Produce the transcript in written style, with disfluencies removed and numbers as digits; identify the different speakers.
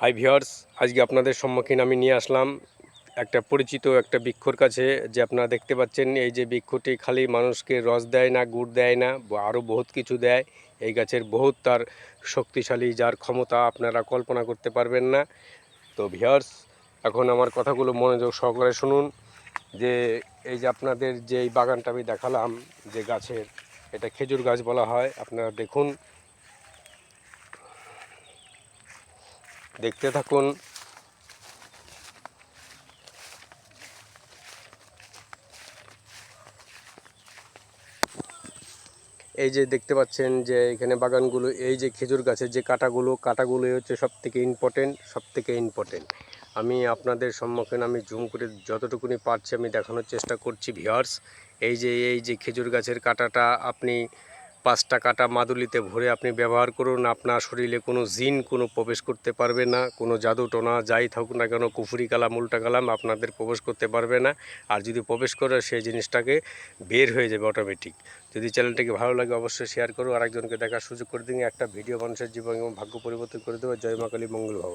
Speaker 1: Hi viewers, আজকে আপনাদের সম্মুখীন আমি নিয়ে আসলাম একটা পরিচিত একটা বৃক্ষর কাছে। যে আপনারা দেখতে পাচ্ছেন, এই যে বৃক্ষটি খালি মানুষকে রস দেয় না, গুড় দেয় না, আরও বহুত কিছু দেয়। এই গাছের বহুত তার শক্তিশালী, যার ক্ষমতা আপনারা কল্পনা করতে পারবেন না। তো ভিউয়ার্স, এখন আমার কথাগুলো মনোযোগ সহকারে শুনুন। যে এই যে আপনাদের যে এই বাগানটা আমি দেখালাম, যে গাছের, এটা খেজুর গাছ বলা হয়। আপনারা দেখুন, দেখতে থাকুন। এই যে দেখতে পাচ্ছেন যে এখানে বাগানগুলো, এই যে খেজুর গাছের যে কাঁটাগুলোই হচ্ছে সব থেকে ইম্পর্টেন্ট। আমি আপনাদের সম্মুখীন আমি জুম করে যতটুকুনি পারছি আমি দেখানোর চেষ্টা করছি ভিউয়ার্স। এই যে খেজুর গাছের কাঁটাটা আপনি 5টা কাঁটা মাদুলিতে ভরে আপনি ব্যবহার করুন। আপনার শরীরে কোনো জিন কোনো প্রবেশ করতে পারবে না, কোনো জাদু টোনা যাই থাকুক না কেন, কুফরি কালাম উল্টা কালাম আপনাদের প্রবেশ করতে পারবে না। আর যদি প্রবেশ করে, সেই জিনিসটাকে বের হয়ে যাবে অটোমেটিক। যদি চ্যানেলটাকে ভালো লাগে অবশ্যই শেয়ার করো, আরেকজনকে দেখার সুযোগ করে দিন। একটা ভিডিও মানুষের জীবন এবং ভাগ্য পরিবর্তন করে দেবে। জয় মা কালী, মঙ্গল ভব।